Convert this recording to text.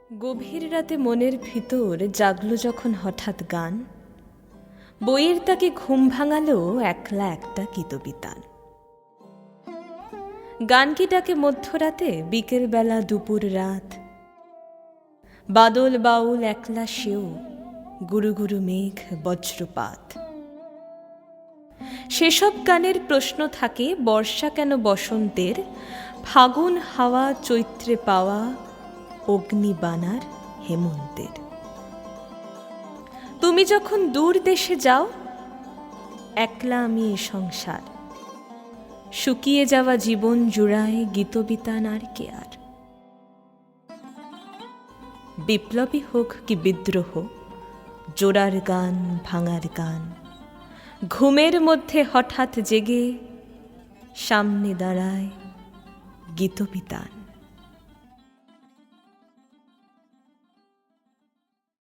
গভীর রাতে মনের ভিতর জাগলো যখন হঠাৎ গান, বইয়ের তাকে ঘুম ভাঙালো একলা একটা গীতবিতান। গান কি ডাকে মধ্যরাতে, বিকেল বেলা, দুপুর রাত, বাদল বাউল একলা সেও, গুরু গুরু মেঘ বজ্রপাত। সেসব গানের প্রশ্ন থাকে বর্ষা কেন বসন্তের, ফাগুন হাওয়া চৈত্রে পাওয়া, অগ্নিবানার হেমন্তের। তুমি যখন দূর দেশে যাও, একলা আমি এ সংসার, শুকিয়ে যাওয়া জীবন জুড়ায় গীতবিতান আর কে আর। বিপ্লবী হোক কি বিদ্রোহ, জোড়ার গান ভাঙার গান, ঘুমের মধ্যে হঠাৎ জেগে সামনে দাঁড়ায় গীতবিতান।